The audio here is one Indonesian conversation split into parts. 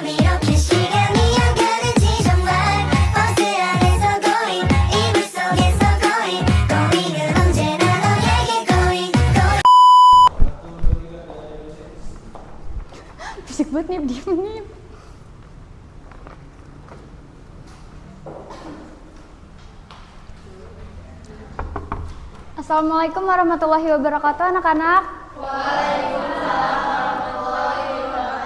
이렇게 시간이 안 가는지 정말 버스 안에서 going 이불 속에서 going 은 언제나 너에게 going Bisik banget nih, diem nih. Assalamualaikum warahmatullahi wabarakatuh anak-anak. Waalaikumsalam warahmatullahi wabarakatuh.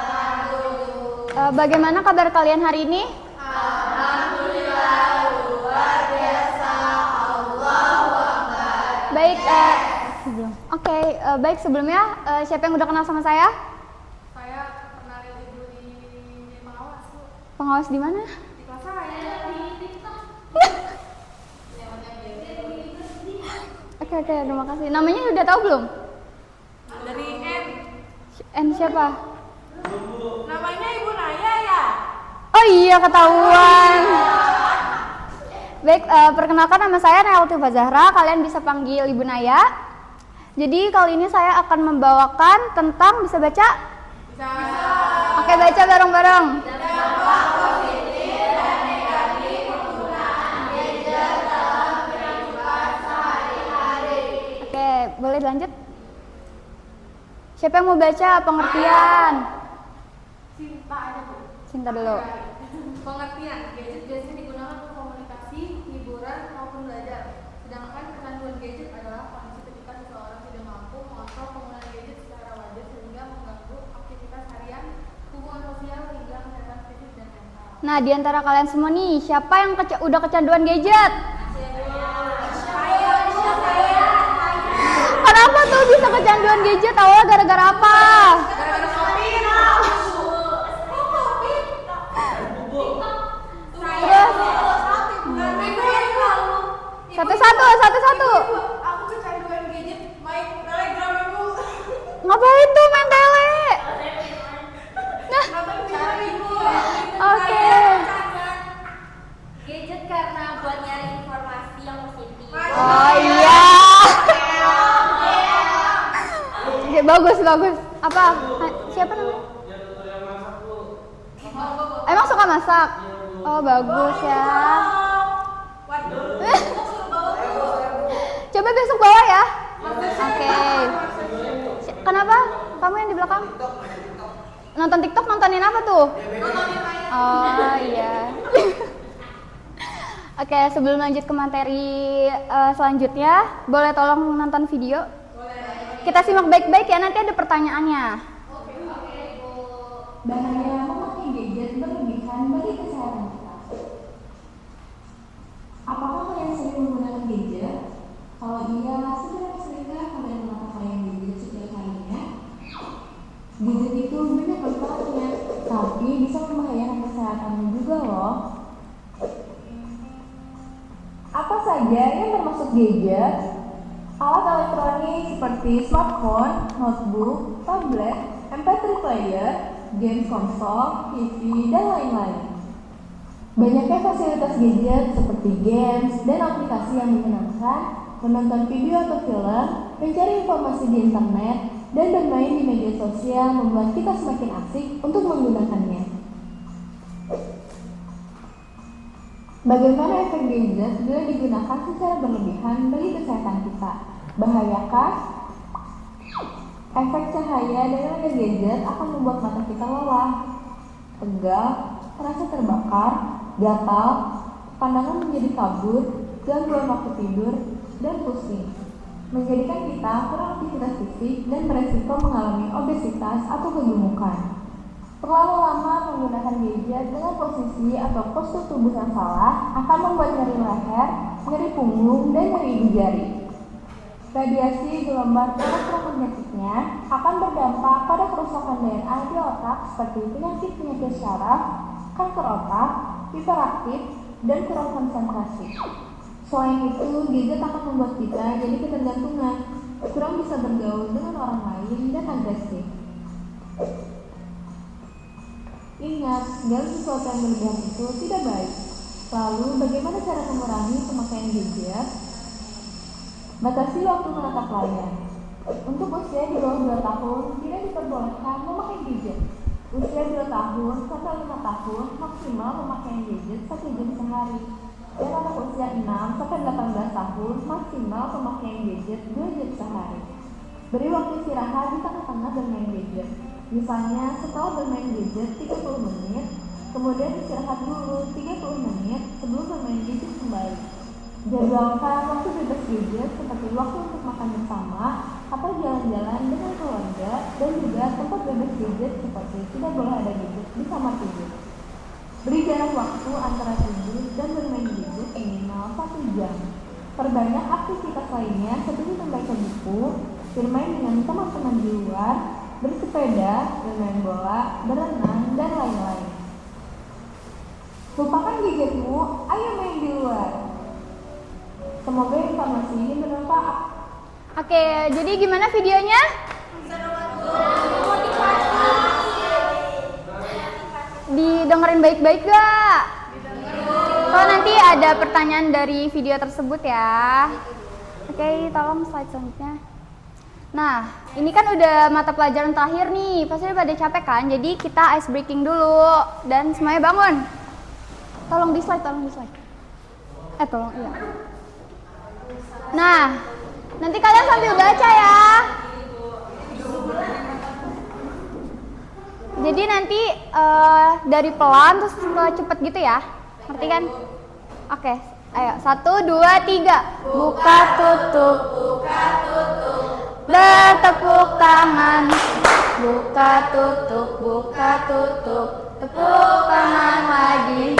Bagaimana kabar kalian hari ini? Alhamdulillah luar biasa. Allahu Akbar. Baik, baik sebelumnya siapa yang udah kenal sama saya? Saya kenalin ibu di pengawas, Bu. Pengawas di mana? Di kelas saya di TikTok. Oke, terima kasih. Namanya udah tahu belum? Dari N. N siapa? Namanya Ibu Naya ya? Oh iya, ketahuan. Baik, perkenalkan nama saya Naya Latifa Zahra. Kalian bisa panggil Ibu Naya. Jadi kali ini saya akan membawakan tentang, bisa baca? Bisa. Oke, baca bareng-bareng. Dampak positif dan negatif penggunaan gadget dalam kehidupan sehari-hari. Oke, boleh lanjut? Siapa yang mau baca pengertian? Cinta aja, Bu. Cinta dulu. Pengertian, gadget biasanya digunakan untuk komunikasi, hiburan, maupun belajar. Sedangkan kecanduan gadget adalah kondisi ketika seseorang tidak mampu mengontrol penggunaan gadget secara wajar sehingga mengganggu aktivitas harian, hubungan sosial, hingga kesehatan fisik dan mental. Nah, di antara kalian semua nih, siapa yang udah kecanduan gadget? Kenapa tuh bisa kecanduan gadget? Awalnya gara-gara apa? Gara-gara kopi, Terus satu-satu. Aku kecanduan gadget, main Telegram, Ibu. Ngapain tuh main tele? Nonton film, Ibu. Oke. Gadget karena buat nyari informasi yang positif. Oh iya. Oke, bagus. Apa? Siapa namanya? Emang suka masak? Oh, bagus ya. Coba besok bawa ya. Oke. Kenapa? Kamu yang di belakang? Nonton TikTok, nontonin apa tuh? Oh iya. Oke, sebelum lanjut ke materi selanjutnya, boleh tolong nonton video? Kita simak baik-baik ya, nanti ada pertanyaannya. Bahaya memakai gadget berlebihan bagi kesehatan kita. Apakah kalian sering menggunakan gadget? Kalau iya, seberapa seringkah kalian memakai gadget setiap harinya? Gadget itu banyak manfaatnya, tapi bisa membahayakan kesehatanmu juga loh. Apa saja yang termasuk gadget? Alat elektronik seperti smartphone, notebook, tablet, MP3 player, game konsol, TV, dan lain-lain. Banyaknya fasilitas gadget seperti games dan aplikasi yang menyenangkan, menonton video atau film, mencari informasi di internet, dan bermain di media sosial membuat kita semakin asik untuk menggunakannya. Bagaimana efek gadget bila digunakan secara berlebihan bagi kesehatan kita? Bahayakah? Efek cahaya dari layar gadget akan membuat mata kita lelah, pegal, merasa terbakar, gatal, pandangan menjadi kabur, gangguan waktu tidur, dan pusing, menjadikan kita kurang aktivitas fisik dan beresiko mengalami obesitas atau kegemukan. Terlalu lama menggunakan gadget dengan posisi atau postur tubuh yang salah akan membuat nyeri leher, nyeri punggung, dan nyeri ibu jari. Radiasi gelombang elektromagnetiknya akan berdampak pada kerusakan DNA di otak seperti penyakit-penyakit syaraf, kanker otak, hiperaktif, dan kurang konsentrasi. Selain itu, gadget akan membuat kita jadi ketergantungan, kurang bisa bergaul dengan orang lain, dan agresif. Ingat, segala sesuatu yang berlebihan itu tidak baik. Lalu, bagaimana cara mengurangi pemakaian gadget? Batasi waktu menatap layar. Untuk usia di bawah 2 tahun, tidak diperbolehkan memakai gadget. Usia 2 tahun sampai 5 tahun maksimal pemakaian gadget 1 jam sehari. Dan anak usia 6 sampai 18 tahun maksimal pemakaian gadget 2 jam sehari. Beri waktu istirahat di tengah-tengah bermain gadget. Misalnya setelah bermain gadget 30 menit, kemudian istirahat dulu 30 menit sebelum bermain gadget kembali. Jadwalkan waktu bebas gadget seperti waktu untuk makan bersama atau jalan-jalan dengan keluarga, dan juga tempat bebas gadget seperti tidak boleh ada gadget di kamar tidur. Beri jarak waktu antara tidur dan bermain gadget minimal 1 jam. Perbanyak aktivitas lainnya seperti membaca buku, bermain dengan teman-teman di luar, bersepeda, bermain bola, berenang, dan lain-lain. Lupakan gadgetmu, ayo main di luar. Semoga informasi ini bermanfaat. Oke, jadi gimana videonya? Didengerin baik-baik gak? Kalau nanti ada pertanyaan dari video tersebut ya. Oke, tolong slide selanjutnya. Nah, ini kan udah mata pelajaran terakhir nih, pasti udah pada capek kan? Jadi kita ice breaking dulu dan semuanya bangun. Tolong di slide, tolong di slide. Tolong, iya. Nah, nanti kalian sambil baca ya. Jadi nanti dari pelan terus ke cepet gitu ya. Ngerti kan? Oke, ayo 1, 2, 3. Buka tutup. Bertepuk tangan. Buka tutup, buka tutup. Tepuk tangan lagi.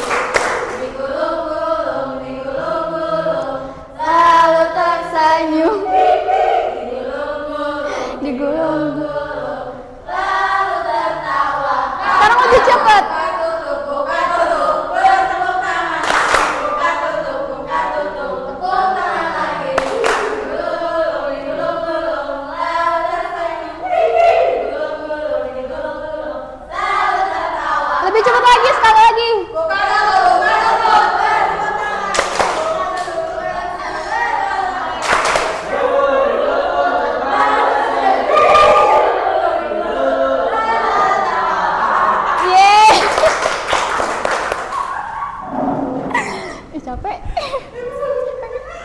Digulung-gulung, digulung-gulung. Lalu tersenyum. Digulung-gulung. Lalu tertawa. Sekarang lebih cepat. Lebih cepat lagi, sekali lagi. Yeay. Capek.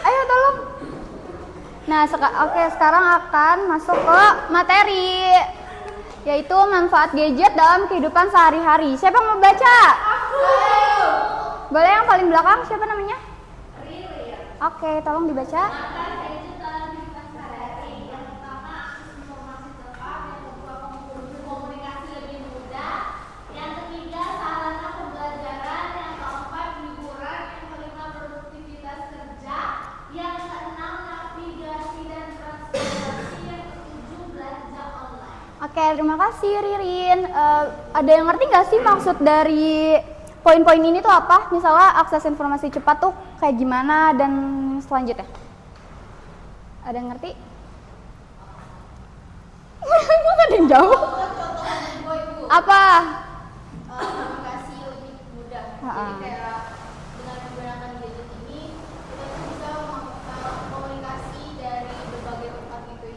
Ayo tolong. Nah, oke, sekarang akan masuk ke materi, yaitu manfaat gadget dalam kehidupan sehari-hari. Siapa yang mau baca? Boleh yang paling belakang, siapa namanya? Oke, tolong dibaca. Oke, terima kasih Ririn. Ada yang ngerti nggak sih maksud dari poin-poin ini tuh apa? Misalnya akses informasi cepat tuh kayak gimana dan selanjutnya. Ada yang ngerti? Kok ada yang jauh? Apa? Komunikasi lebih mudah. Jadi kayak dengan menggunakan gadget ini kita tuh bisa komunikasi dari berbagai tempat gitu ya.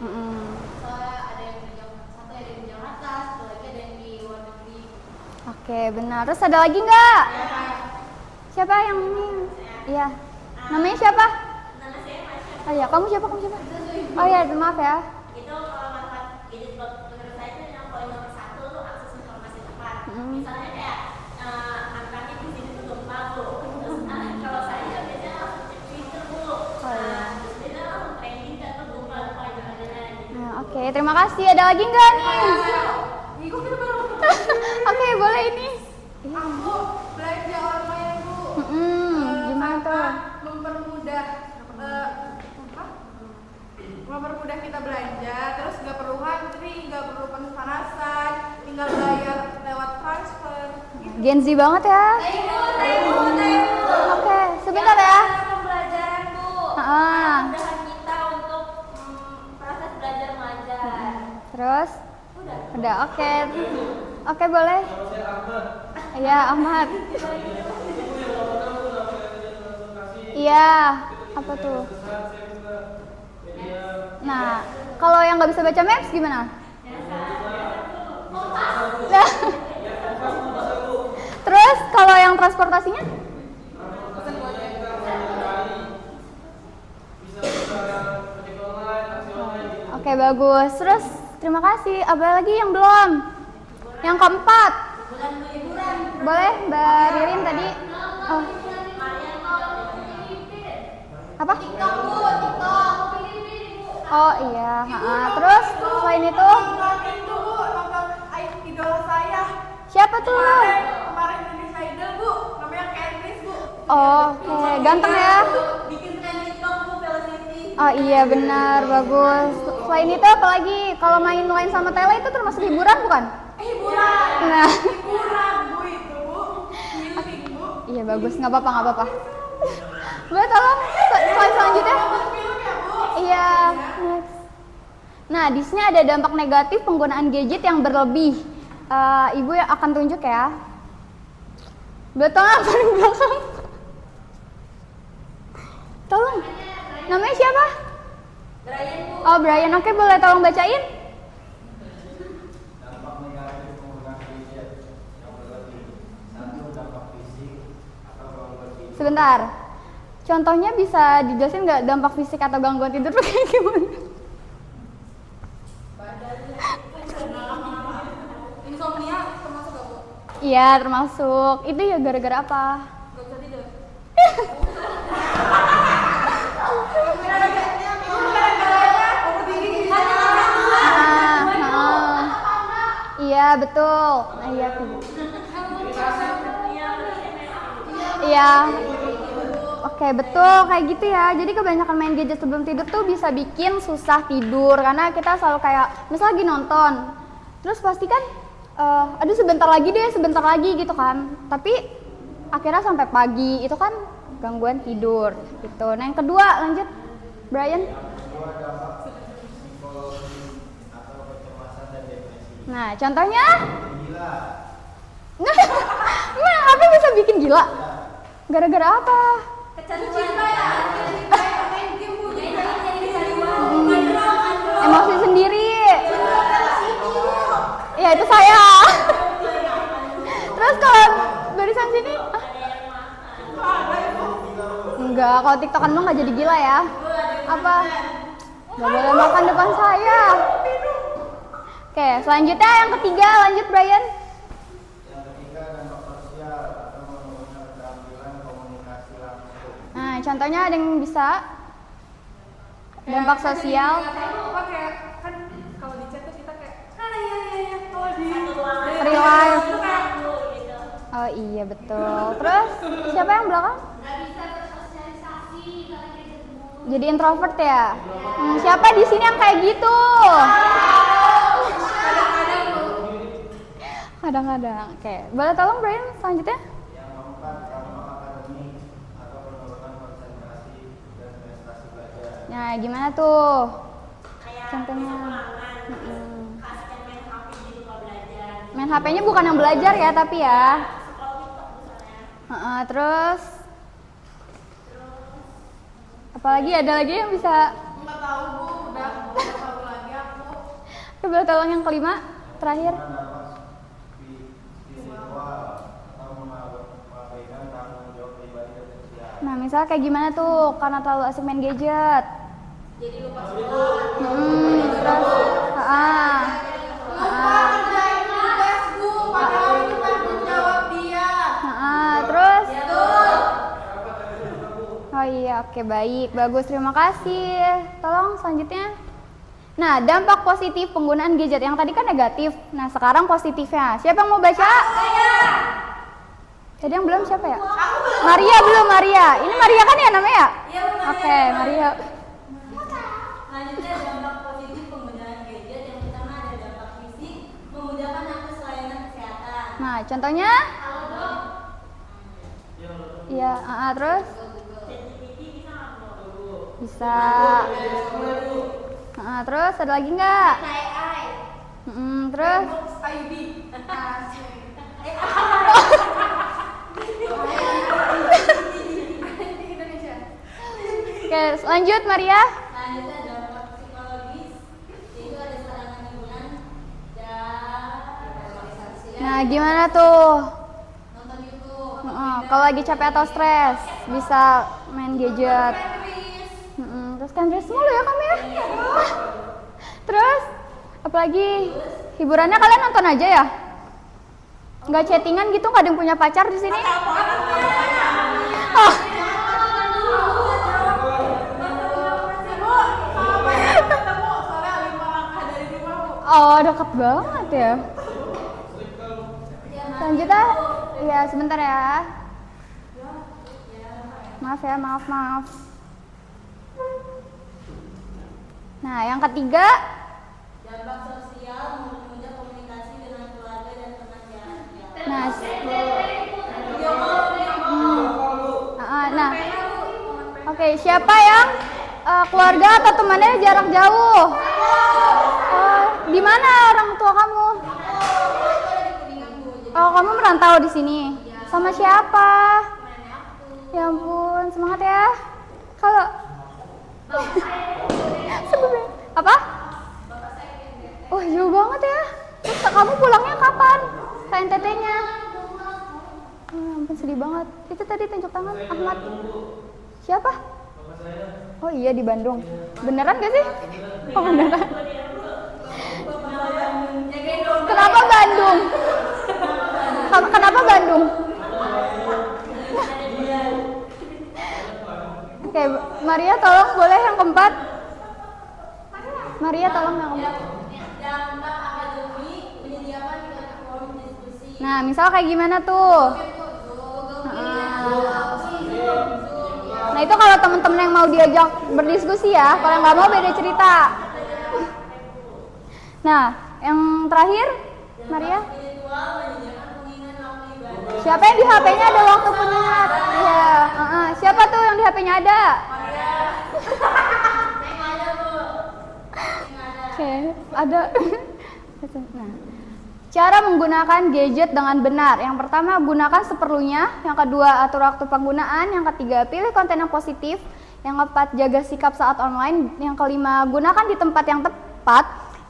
Soalnya ada yang di satu ada yang di Jakarta, satu lagi ada yang di luar negeri. Oke, benar. Terus ada lagi nggak? Siapa yang ini? Iya. Namanya siapa? Nama saya Masya. Oh iya, kamu siapa? Oh iya, maaf ya. Itu manfaat gadget menurut saya itu yang poin nomor 1 tuh akses informasi cepat. Misalnya kayak angkanya di sini tuh gempa bu. Terus kalau saya biasanya langsung cek Twitter bu. Terus dia langsung trending kan tuh gempa gimana gitu. Nah, oke, terima kasih. Ada lagi nggak nih? Oke, boleh ini. Aku belanja online bu. Gimana tuh? Mempermudah kita belanja, terus nggak perlu antri, nggak perlu panas-panasan, tinggal bayar lewat transfer. Gen Z banget ya. Oke, sebentar ya. Pembelajaran bu. Ah. Kemudahan kita untuk proses belajar mengajar. Terus? Udah, oke. Oke, boleh. Iya, Ahmad. Iya, apa tuh? Nah, kalau yang nggak bisa baca maps gimana? Nah, kalau yang transportasinya? Oke, bagus. Terus terima kasih. Apa lagi yang belum? Yang keempat. Boleh Mbak Ririn tadi? Oh. Apa? Oh iya. Terus selain itu? Idola saya Siapa tuh? kemarin Indonesia Idol Bu, namanya Candice Bu. Oke, ganteng ya? Bikin tren TikTok Bu, Felicity. Oh iya benar, bagus. Selain itu apa lagi? Kalau main sama Tele itu termasuk hiburan bukan? Hiburan. Nah, Hiburan Bu itu Bu. Healing Bu. iya bagus, nggak apa-apa. Boleh tolong slide selanjutnya? Film ya Bu. Iya, next. Nah, di sini ada dampak negatif penggunaan gadget yang berlebih. Ibu yang akan tunjuk ya. Boleh tolong apa di belakang? Tolong. Namanya siapa? Brian Bu. Oh, Brian. Oke, boleh tolong bacain? Dampak negatif penggunaan gadget yang berlebih. 1. Dampak fisik atau gangguan tidur. Sebentar. Contohnya bisa dijelasin nggak dampak fisik atau gangguan tidur tuh kayak gimana? Insomnia termasuk gak Bu? Iya, termasuk. Itu ya gara-gara apa? Gak bisa tidur. Iya, betul. Nah, iya. Iya. Oke, betul kayak gitu ya. Jadi kebanyakan main gadget sebelum tidur tuh bisa bikin susah tidur karena kita selalu kayak misal lagi nonton. Terus pasti kan aduh sebentar lagi gitu kan. Tapi akhirnya sampai pagi itu kan gangguan tidur gitu. Nah, yang kedua lanjut Brian. Kedua, dampak psikologi atau kecemasan dan depresi. Nah, contohnya Gila. Emang HP bisa bikin gila? Gara-gara apa? Emosi sendiri. Ya itu saya. Terus kalau barisan sini? Enggak, kalau tiktokan mah nggak jadi gila ya. Apa? Nggak boleh makan depan saya. Oke, selanjutnya yang ketiga, lanjut Brian. Yang ketiga, dampak sosial atau menurunkan keterampilan komunikasi langsung. Nah, contohnya ada yang bisa dampak sosial. Apa kayak kan kalau di chat tuh kita kayak iya kalau di Real life. Bu, gitu. Oh iya betul. Terus siapa yang belakang? Jadi introvert ya? Siapa di sini yang kayak gitu? Kadang-kadang. Oke, boleh tolong Brian selanjutnya? Yang keempat, dampak akademik atau penurunan konsentrasi dan prestasi belajar. Nah, gimana tuh? Kayak Contohnya. kasih main HP gitu kalau belajar. Main HP-nya bukan yang belajar ya, tapi ya. Scroll TikTok misalnya. Terus apalagi ada lagi yang bisa? nggak tahu Bu, udah nggak tahu lagi aku. Coba tolong yang kelima, terakhir. Dampak spiritual atau mengabaikan tanggung jawab pribadi dan sosial. Nah, misal kayak gimana tuh karena terlalu asik main gadget? Jadi lupa sekolah. Terus, Kerjain tugas Bu, padahal itu tanggung jawab dia. terus? Oh iya, oke baik, bagus, terima kasih. Tolong selanjutnya. Nah, dampak positif penggunaan gadget yang tadi kan negatif. Nah, sekarang positifnya. Siapa yang mau baca? Tadi yang belum siapa ya? Maria belum, Maria. Ini Maria kan ya namanya? Iya, Bu, Maria. Oke, Maria. Selanjutnya dampak positif penggunaan gadget yang pertama ada dampak fisik, memudahkan akses layanan kesehatan. Nah, contohnya? Halo Dok, Iya, terus? ChatGPT bisa nggak Bu? Bisa. Terus ada lagi nggak? AI. Terus? ID. Asik. Indonesia. Oke, lanjut Maria. Selanjutnya dampak psikologis, yaitu ada serangan hiburan dan relaksasi. Nah, gimana tuh? Nonton YouTube. Kalau lagi capek atau stres bisa main gadget. Terus kan dress mulu ya kamu ya. Terus apalagi hiburannya kalian nonton aja ya? Nggak chattingan gitu? Nggak ada yang punya pacar di sini? Oh. Oh, deket banget ya. Lanjut ah. Iya, sebentar ya. Maaf ya, maaf. Nah, yang ketiga, Dampak sosial mempermudah komunikasi dengan keluarga dan teman jaraknya. Nah, oke, siapa yang keluarga atau temannya jarak jauh? Di mana orang tua kamu? Oh, kamu merantau di sini. Sama siapa? Ya ampun, semangat ya. Kalau apa? Oh, jauh banget ya. Terus kamu pulangnya kapan? Ke NTT-nya? Ampun, sedih banget. Itu tadi tunjuk tangan Ahmad. Siapa? Oh iya, di Bandung. Beneran gak sih? Oh, beneran. Kenapa Bandung? Kenapa Bandung? Oke, Maria tolong boleh yang keempat. Maria tolong yang keempat. Dampak akademi menyediakan forum diskusi. Nah, misal kayak gimana tuh? Nah, itu kalau teman-teman yang mau diajak berdiskusi ya. Kalau nggak mau beda cerita. Nah, yang terakhir, Maria. Siapa yang di HP-nya ada waktu pengingat? Iya. Siapa tuh yang di HP-nya ada? Oke, ada. Nah, cara menggunakan gadget dengan benar. Yang pertama, gunakan seperlunya. Yang kedua, atur waktu penggunaan. Yang ketiga, pilih konten yang positif. Yang keempat, jaga sikap saat online. Yang kelima, gunakan di tempat yang tepat.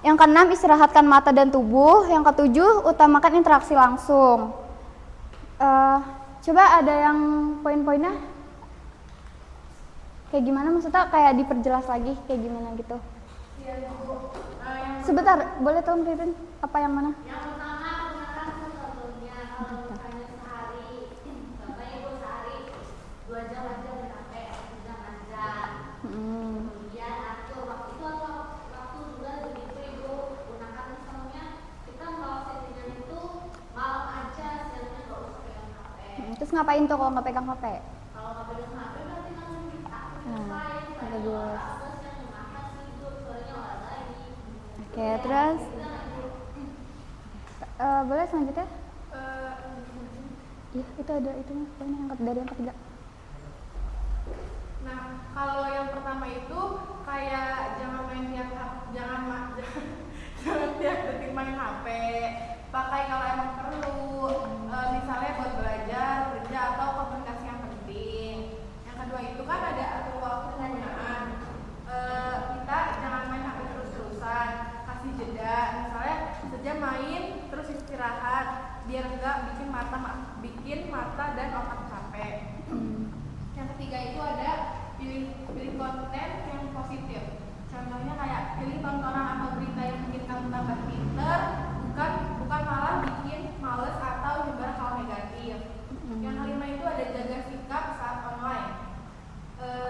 Yang keenam, istirahatkan mata dan tubuh. Yang ketujuh, utamakan interaksi langsung. Coba ada yang poin-poinnya? Kayak gimana maksudnya? Kayak diperjelas lagi, kayak gimana gitu? Sebentar, boleh tolong Ririn? Apa yang mana? Yang pertama, gunakan seperlunya. Kalau misalnya sehari, contohnya ibu sehari 2 jam aja main HP, 2 jam. Kemudian atur waktu itu atau waktu juga begitu ibu gunakan misalnya kita kalau settingan itu malam aja, siangnya nggak usah pegang HP. Terus ngapain tuh kalau nggak pegang HP? Kalau nggak pegang HP berarti kan Bagus. terus yang makan tidur, soalnya olahraga lagi. Oke, terus boleh selanjutnya? Iya, itu ada itu poin yang dari yang ketiga. Nah, kalau yang pertama itu kayak jangan tiap detik main HP. Pakai kalau emang perlu, misalnya buat belajar, kerja atau komunikasi yang penting. Yang kedua itu kan ada atur waktu penggunaan. Kita jangan main HP terus-terusan, kasih jeda. Misalnya sejam main, terus istirahat, biar enggak bikin mata dan otak capek. Yang ketiga itu ada pilih konten yang positif. Contohnya kayak pilih tontonan atau berita yang bikin kamu tambah pinter, bukan malah bikin males atau nyebar hal negatif. Yang kelima itu ada jaga sikap saat online.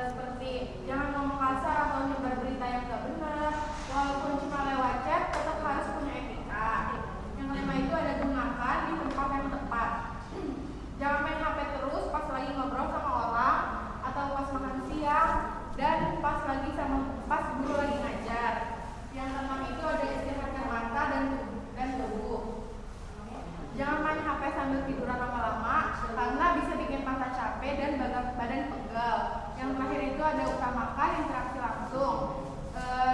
Seperti jangan ngomong kasar atau nyebar berita yang gak benar. Walaupun cuma lewat chat, tetap harus punya etika. Yang kelima itu ada gunakan di tempat yang tepat. Jangan main HP terus pas lagi ngobrol sama orang atau pas makan siang dan pas guru lagi ngajar. Yang keenam itu ada istirahatkan mata dan tubuh. Jangan main HP sambil tiduran lama-lama karena bisa bikin mata capek dan badan pegal. Yang terakhir itu ada utamakan interaksi langsung.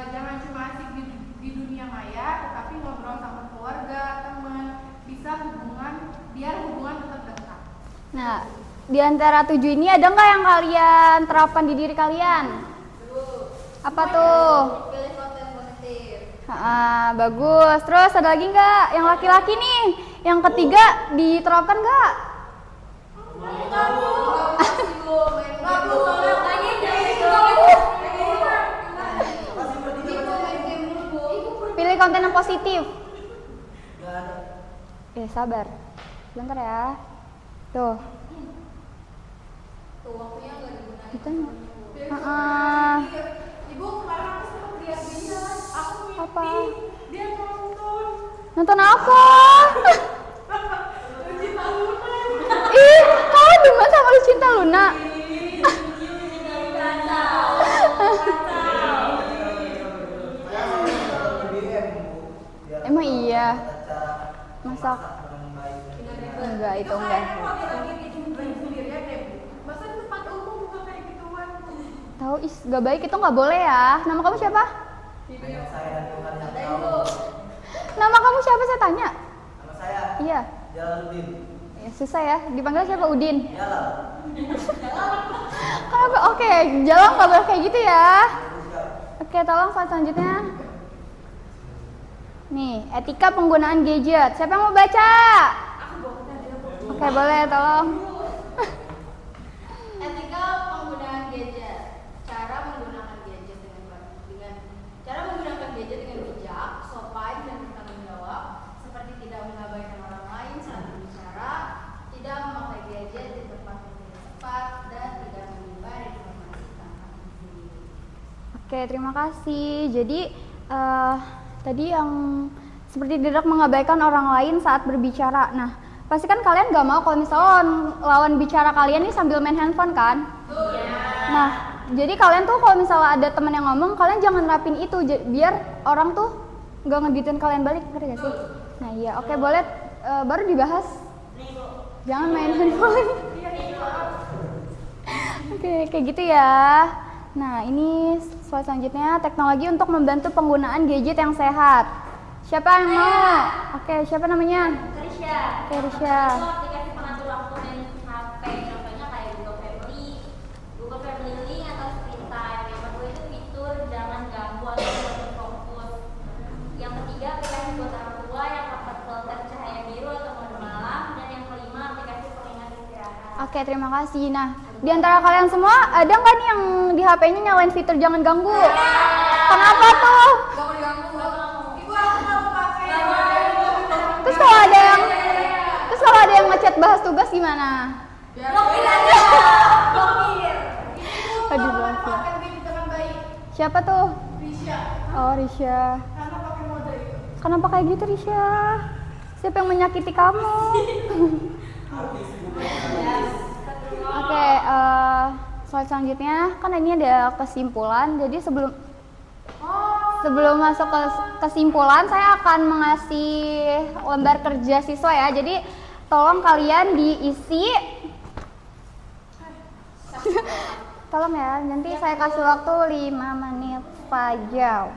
Jangan cuma asik di dunia maya, tetapi ngobrol sama keluarga, teman, biar hubungan tetap dekat. Nah, di antara 7 ini ada nggak yang kalian terapkan di diri kalian? Apa tuh? Pilih konten positif. Bagus. Terus ada lagi nggak? Yang laki-laki nih, yang ketiga diterapkan nggak? Pilih konten yang positif. Sabar. Bentar ya. Tuh. Tuh waktunya nggak digunakan. Kita Ibu kemarin aku sempat lihat dia, aku mimpi Apa? dia nonton nonton apa? Cinta Luna. Ih, kamu demen sama Lucinta Luna? Emang iya? Masak? Enggak, itu enggak. Masa di tempat umum bukan kayak gituan? Tahu is, gak baik, itu nggak boleh ya. Nama kamu siapa? Hanya saya dan Tuhan yang tahu. Nama kamu siapa saya tanya? Nama saya Iya. Jalaluddin. Ya, susah ya. Dipanggil siapa? Udin. Jalal. Kenapa? Oke, Jalang nggak boleh kayak gitu ya. Oke, tolong slide selanjutnya. Nih, etika penggunaan gadget. Siapa yang mau baca? Oke, boleh, tolong. Etika penggunaan gadget. Cara menggunakan gadget dengan bijak, sopan dan bertanggung jawab, seperti tidak mengabaikan orang lain saat berbicara, tidak memakai gadget di tempat yang tidak tepat, dan tidak menyebar informasi tanpa izin. Oke, terima kasih. Jadi, tadi yang seperti tidak mengabaikan orang lain saat berbicara. Nah, pasti kan kalian gak mau kalau misalnya lawan bicara kalian nih sambil main handphone kan? Nah, jadi kalian tuh kalau misalnya ada teman yang ngomong, kalian jangan nerapin itu biar orang tuh gak ngegituin kalian balik, ngerti gak sih? Nah iya, oke boleh baru dibahas. Jangan main handphone. Oke, kayak gitu ya. Nah, ini slide selanjutnya, teknologi untuk membantu penggunaan gadget yang sehat. Siapa yang mau? Oke, siapa namanya? Risha. Oke, Risha. Itu aplikasi pengatur waktu main HP, contohnya kayak Google Family Link atau Screen Time. Yang kedua itu fitur jangan ganggu atau berfokus. Yang ketiga aplikasi buat orang tua yang dapat filter cahaya biru atau mode malam. Dan yang kelima aplikasi pengingat istirahat. Oke, terima kasih. Nah, di antara kalian semua ada nggak nih yang di HP-nya nyalain fitur jangan ganggu? Kenapa tuh? Gak mau diganggu. Ibu aku nggak mau pakai. Terus kalau ada yang ngechat bahas tugas gimana? Blokir aja. Blokir. Aduh, Ibu blokir. pakai gadget dengan baik. Siapa tuh? Risha. Oh, Risha. Karena pakai mode itu. Kenapa kayak gitu, Risha? Siapa yang menyakiti kamu? Oke, slide selanjutnya kan ini ada kesimpulan. Jadi sebelum masuk ke kesimpulan, saya akan mengasih lembar kerja siswa ya. Jadi tolong kalian diisi. Tolong ya, nanti saya kasih waktu 5 menit saja.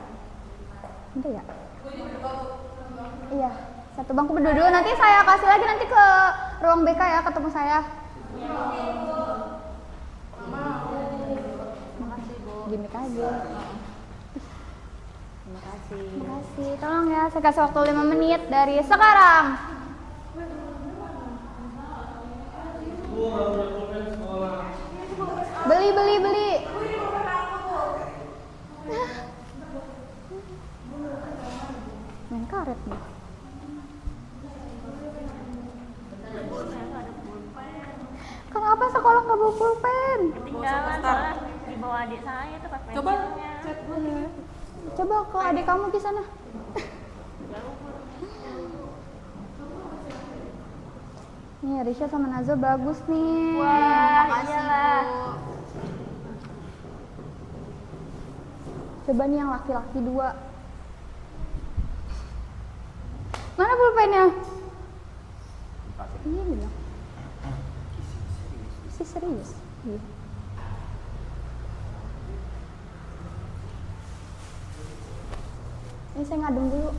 Nanti ya? Iya, satu bangku berdua dulu. Nanti saya kasih lagi nanti ke ruang BK ya, ketemu saya. Makasih Bu. Gimik aja. Terima kasih. Tolong ya, saya kasih waktu 5 menit dari sekarang. Beli. Main karet nih. Kenapa sekolah nggak bawa pulpen? Ketinggalan soalnya di bawah adik saya tuh pas Coba pensilnya. chat dulu. Coba ke adik kamu di sana. Nih, Risha sama Nazo bagus nih. Wah, iyalah. Coba nih yang laki-laki 2. Mana pulpennya? Iya bilang. Si serius. Iya. Ini saya ngadem dulu.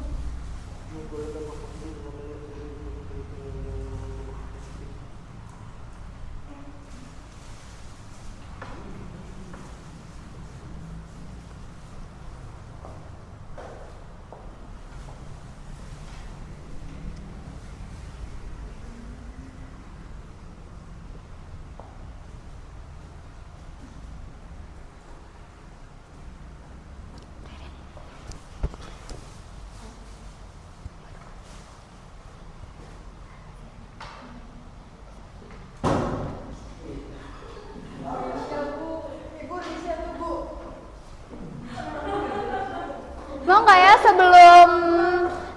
saya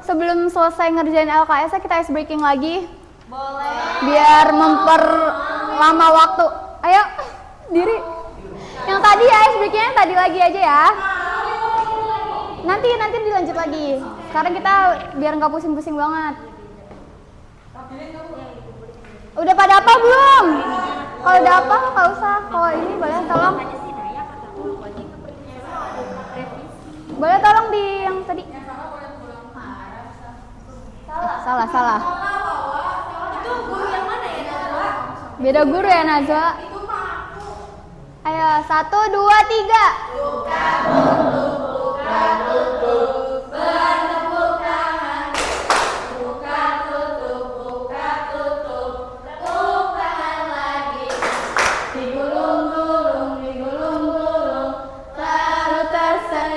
sebelum selesai ngerjain LKS kita ice breaking lagi. Boleh. Biar memperlama waktu. Ayo, diri. Yang tadi ya ice breakingnya tadi lagi aja ya. Nanti dilanjut lagi. Sekarang kita biar nggak pusing-pusing banget. Udah pada apa belum? Kalau udah apa nggak usah. Kalau ini boleh tolong. Boleh tolong di yang tadi. Salah. Itu guru yang mana ya, Nazwa? Beda guru ya Nazwa. Ayo 1, 2, 3.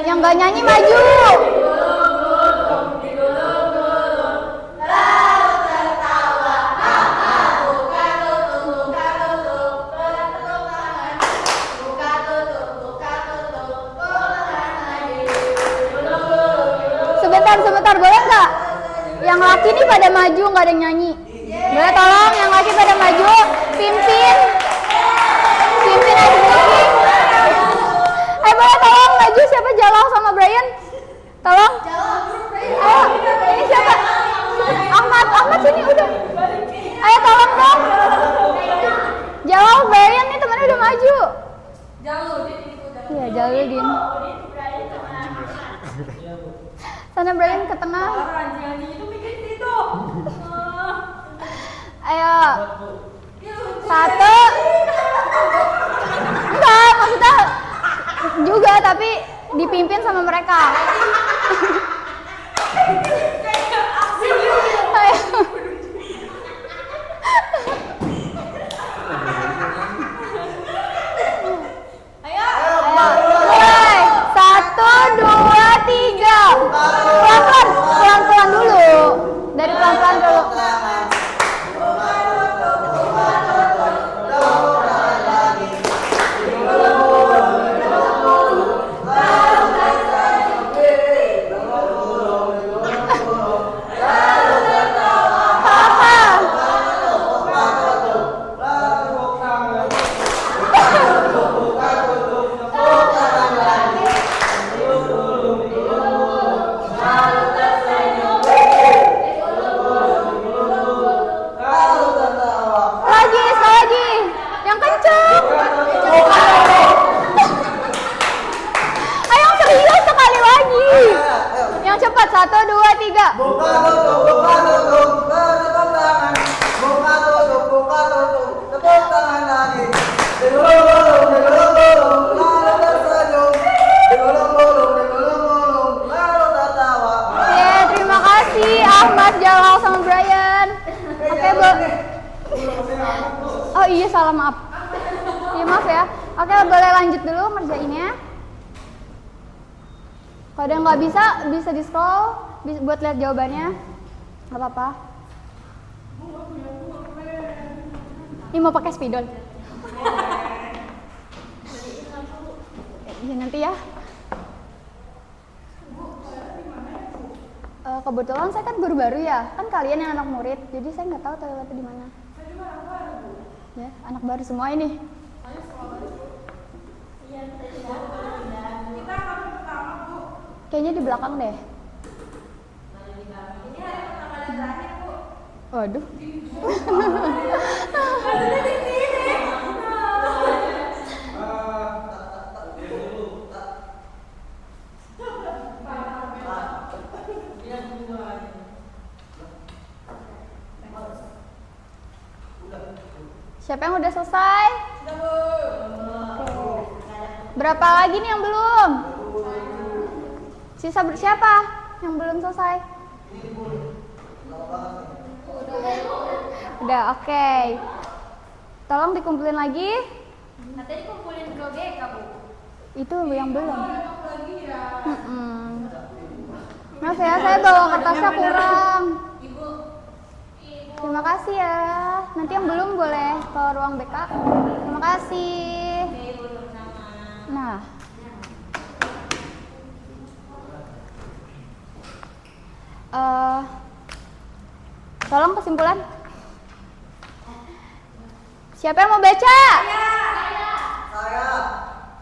Yang nggak nyanyi maju. Sebentar, boleh nggak? Yang laki nih pada maju, nggak ada yang nyanyi. Boleh tolong yang laki pada maju, pimpin aja. Boleh tolong maju siapa? Jalal sama Brian. Tolong. Ayo, ini siapa? Ahmad sini udah. Ayo tolong dong. Jalal, Brian nih temennya udah maju. Iya, Jaludin. Sana Brian ke tengah. Ayo. 1. Enggak, maksudnya juga tapi dipimpin sama mereka. Ayo. Mulai. 1, 2, 3. Pelan-pelan dulu. Dari pelan-pelan dulu. Lagi. Yang kenceng. Ayo serius sekali lagi. Yang cepat 1, 2, 3. Buka tutup, tepuk tangan. Buka tutup, tepuk tangan lagi. Digulung-gulung, lalu tersenyum. Digulung-gulung, lalu tertawa. Oke, terima kasih Ahmad, Jalal sama Brian. Oke, oh iya salah maaf. Iya maaf ya. Oke, boleh lanjut dulu ngerjainnya. Kalau ada yang nggak bisa di scroll buat lihat jawabannya. Nggak apa-apa. Ini mau pakai spidol. Iya nanti ya. Kebetulan saya kan guru baru ya. Kan kalian yang anak murid, jadi saya nggak tahu toiletnya di mana. Ya, anak baru semua ini. Kayaknya di belakang deh. Waduh. Siapa yang udah selesai? Oke. Berapa lagi nih yang belum? Sisa siapa yang belum selesai? Udah, oke. Tolong dikumpulin lagi. Katanya dikumpulin ke GK, Bu. Itu yang belum. Maaf ya, saya bawa kertasnya kurang. Terima kasih ya. Nanti yang belum boleh ke ruang BK. Terima kasih. Nah. Tolong kesimpulan. Siapa yang mau baca? Saya.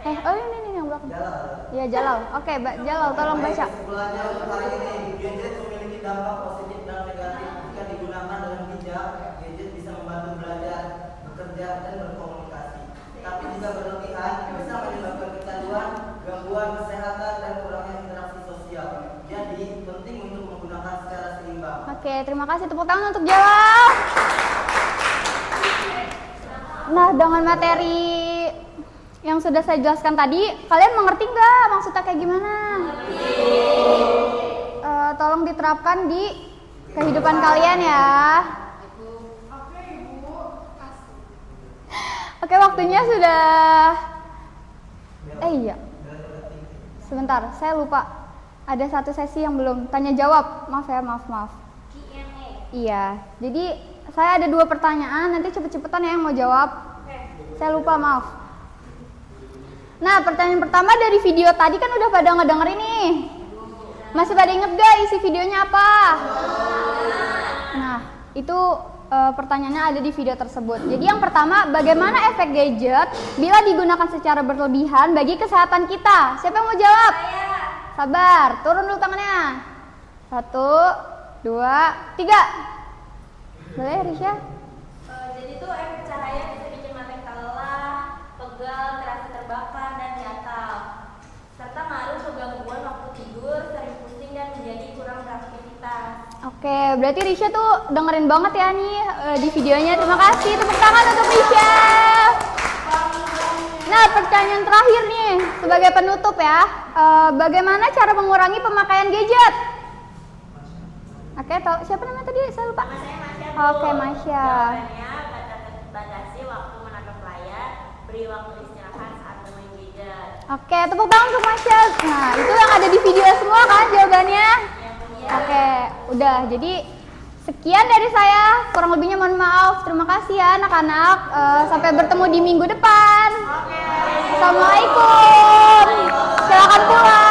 Oh ini yang belakang. Jalan. Iya Jalal. Oke, Jalal tolong baca. Kesimpulannya untuk hari ini, gadget memiliki dampak positif dan negatif. Jika digunakan dengan bijak, gadget bisa membantu belajar, bekerja, dan berkomunikasi. Tapi jika berlebihan, bisa menyebabkan kecanduan, gangguan kesehatan, dan kurangnya interaksi sosial. Jadi, penting untuk menggunakan secara seimbang. Oke, terima kasih, tepuk tangan untuk Jalal. Nah, dengan materi yang sudah saya jelaskan tadi, kalian mengerti nggak maksudnya kayak gimana? Tolong diterapkan di kehidupan kalian ya. Oke, waktunya sudah. Iya. Sebentar, saya lupa. Ada satu sesi yang belum tanya jawab. Maaf ya, maaf. Q&A. Iya. Jadi saya ada 2 pertanyaan. Nanti cepet-cepetan ya yang mau jawab. Saya lupa, maaf. Nah, pertanyaan pertama dari video tadi kan udah pada ngedengerin nih. Masih pada inget gak isi videonya apa? Nah, itu pertanyaannya ada di video tersebut. Jadi yang pertama, bagaimana efek gadget bila digunakan secara berlebihan bagi kesehatan kita? Siapa yang mau jawab? Sabar, turun dulu tangannya. 1, 2, 3. Boleh, Risha? Jadi tuh efek cahaya bisa bikin mata kita lelah, pegal, terasa terbakar, dan gatal. Serta ngaruh ke gangguan waktu tidur, sering pusing, dan menjadi kurang beraktivitas. Oke, berarti Risha tuh dengerin banget ya nih di videonya. Terima kasih, tepuk tangan untuk Risha. Nah, pertanyaan terakhir nih sebagai penutup ya. Bagaimana cara mengurangi pemakaian gadget? Oke, siapa namanya tadi? Saya lupa. Nama saya Masya. Oke, Masya. Jawabannya, batasi waktu menatap layar, beri waktu istirahat saat bermain gadget. Oke, tepuk tangan untuk Masya. Nah, itu yang ada di video semua kan jawabannya? Oke, udah. Jadi sekian dari saya. Kurang lebihnya mohon maaf. Terima kasih ya anak-anak. Sampai bertemu di minggu depan. Assalamualaikum. Silakan pulang.